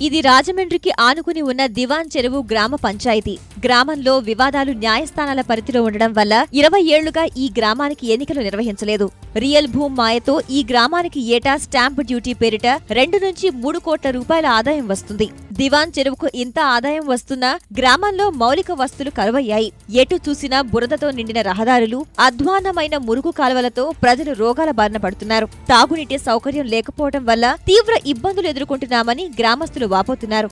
ఇది రాజమండ్రికి ఆనుకుని ఉన్న దివాన్ చెరువు గ్రామ పంచాయతీ. గ్రామంలో వివాదాలు న్యాయస్థానాల పరిధిలో ఉండడం వల్ల 20 ఏళ్లుగా ఈ గ్రామానికి ఎన్నికలు నిర్వహించలేదు. రియల్ భూమ్ మాయతో ఈ గ్రామానికి ఏటా స్టాంపు డ్యూటీ పేరిట 2 నుంచి 3 కోట్ల రూపాయల ఆదాయం వస్తుంది. దివాన్ చెరువుకు ఇంత ఆదాయం వస్తున్నా గ్రామంలో మౌలిక వస్తువులు కరువయ్యాయి. ఎటు చూసినా బురదతో నిండిన రహదారులు, అధ్వాన్నమైన మురుగు కాలువలతో ప్రజలు రోగాల బారిన పడుతున్నారు. తాగునీటి సౌకర్యం లేకపోవడం వల్ల తీవ్ర ఇబ్బందులు ఎదుర్కొంటున్నామని గ్రామస్తులు వాపోతున్నారు.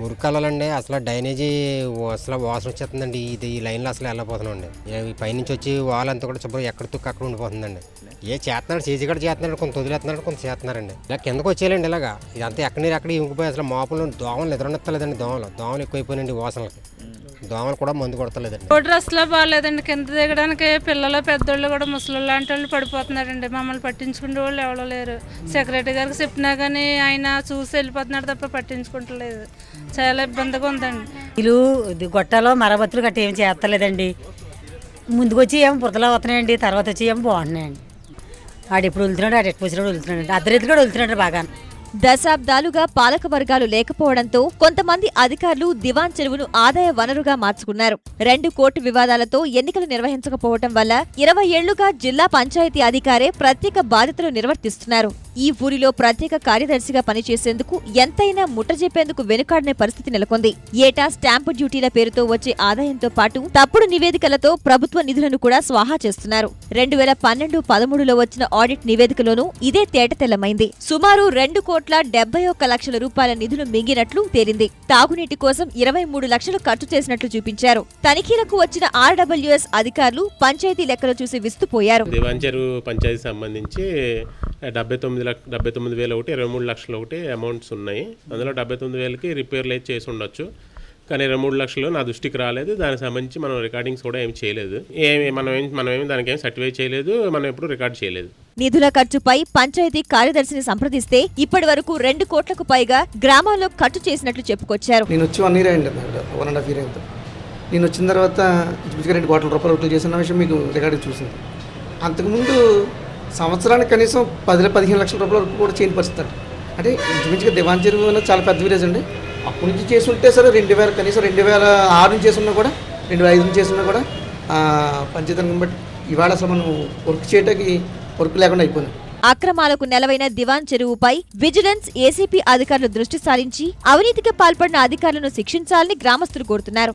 మురికాలండి అసలు డ్రైనేజీ అసలు వాసన వచ్చేస్తుందండి. ఈ లైన్లో అసలు వెళ్ళిపోతున్నాండి. ఈ పైనుంచి వచ్చి వాళ్ళంతా కూడా శుభ్రం ఎక్కడ తుక్కు అక్కడ ఉండిపోతుందండి. చేస్తున్నాడు సీజీ కూడా చేస్తున్నాడు, కొంత వదిలేస్తున్నాడు, కొంత చేస్తున్నారండి. ఇలా కిందకు వచ్చేయాలండి. ఇలాగా ఇదంతా ఎక్కడ ఇంకిపోయి అసలు మాపులు దోమలు ఎదురనెత్తలేదండి. దోమలు ఎక్కువైపోయినండి. వాసనలకి దోమలు కూడా మందు కొడతలేదండి. రోడ్డు అసలు బాగాలేదండి. కింద దిగడానికి పిల్లలు పెద్దోళ్ళు కూడా ముసలి లాంటి వాళ్ళు పడిపోతున్నారండి. మమ్మల్ని పట్టించుకునే వాళ్ళు ఎవరో లేరు. సెక్రటరీ గారికి చెప్పినా కానీ ఆయన చూసి వెళ్ళిపోతున్నాడు తప్ప పట్టించుకుంటలేదు. చాలా ఇబ్బందిగా ఉందండి. ఇల్లు గొట్టాలో మరమ్మతులు గట్ట ఏమి చేస్తలేదండి. ముందుకు వచ్చి ఏమో బురదలో అవుతున్నాయండి, తర్వాత వచ్చి ఏమో బాగుంటున్నాయండి. ఆడు ఎప్పుడు వెళ్తున్నాడు, ఆడు ఎట్టు వచ్చినాడు వెళ్తున్నాడు, అర్ధరైతులు కూడా వెళ్తున్నాడు బాగా. దశాబ్దాలుగా పాలక వర్గాలు లేకపోవడంతో కొంతమంది అధికారులు దివాన్ చెరువును ఆదాయ వనరుగా మార్చుకున్నారు. 2 కోర్టు వివాదాలతో ఎన్నికలు నిర్వహించకపోవటం వల్ల 20 ఏళ్లుగా జిల్లా పంచాయతీ అధికారే ప్రత్యేక బాధ్యతలు నిర్వర్తిస్తున్నారు. ఈ ఊరిలో ప్రత్యేక కార్యదర్శిగా పనిచేసేందుకు ఎంతైనా ముట్టజెప్పేందుకు వెనుకాడనే పరిస్థితి నెలకొంది. ఏటా స్టాంపు డ్యూటీల పేరుతో వచ్చే ఆదాయంతో పాటు తప్పుడు నివేదికలతో ప్రభుత్వ నిధులను కూడా స్వాహా చేస్తున్నారు. 2012-13లో వచ్చిన ఆడిట్ నివేదికలోనూ ఇదే తేటతెల్లమైంది. సుమారు 2,71 లక్షల రూపాయల నిధులు మింగినట్లు తేలింది. తాగునీటి కోసం 23 లక్షలు ఖర్చు చేసినట్లు చూపించారు. తనిఖీలకు వచ్చిన RWS అధికారులు పంచాయతీ లెక్కలు చూసి విస్తుపోయారు. దివాన్ చెరువు పంచాయతీ సంబంధించి 79,000 ఒకటి, 23 లక్షలు ఒకటి అమౌంట్స్ ఉన్నాయి. అందులో 79,000కి రిపేర్లు అయితే చేసి ఉండొచ్చు. కానీ 23 లక్షలు నా దృష్టికి రాలేదు. దానికి సంబంధించి మనం రికార్డింగ్స్ కూడా ఏమి చేయలేదు. మనమేమి దానికి ఏమి సర్టిఫై చేయలేదు. మనం ఎప్పుడు రికార్డ్ చేయలేదు. నిధుల ఖర్చుపై పంచాయతీ కార్యదర్శిని సంప్రదిస్తే ఇప్పటి వరకు 2 కోట్లకు పైగా గ్రామాల్లో ఖర్చు చేసినట్లు చెప్పుకొచ్చారు. నేను వచ్చి 1 ఇయర్ అయింది, 1.5 ఇయర్ అయింది. నేను వచ్చిన తర్వాత 2 కోట్ల రూపాయలు వసూలు చేసిన విషయం మీకు రికార్డు చూసింది. అంతకుముందు సంవత్సరానికి కనీసం 10-15 లక్షల రూపాయల వరకు కూడా చేయని పరిస్థితి. అంటే ఇంచుమించుగా దివాన్ చెరువు అనేది చాలా పెద్ద విలేజ్ అండి. అప్పటి నుంచి చేసి ఉంటే సరే 2000 కనీసం 2006 నుంచి చేస్తున్నా కూడా 2005 నుంచి చేస్తున్నా కూడా పంచాయతీ బట్టి ఇవాళ అసలు మనం వర్క్ చేయడానికి వర్క్ లేకుండా అయిపోయింది. అక్రమాలకు నెలవైన దివాన్ చెరువుపై విజిలెన్స్, ఏసీపీ అధికారులు దృష్టి సారించి అవినీతికి పాల్పడిన అధికారులను శిక్షించాలని గ్రామస్తులు కోరుతున్నారు.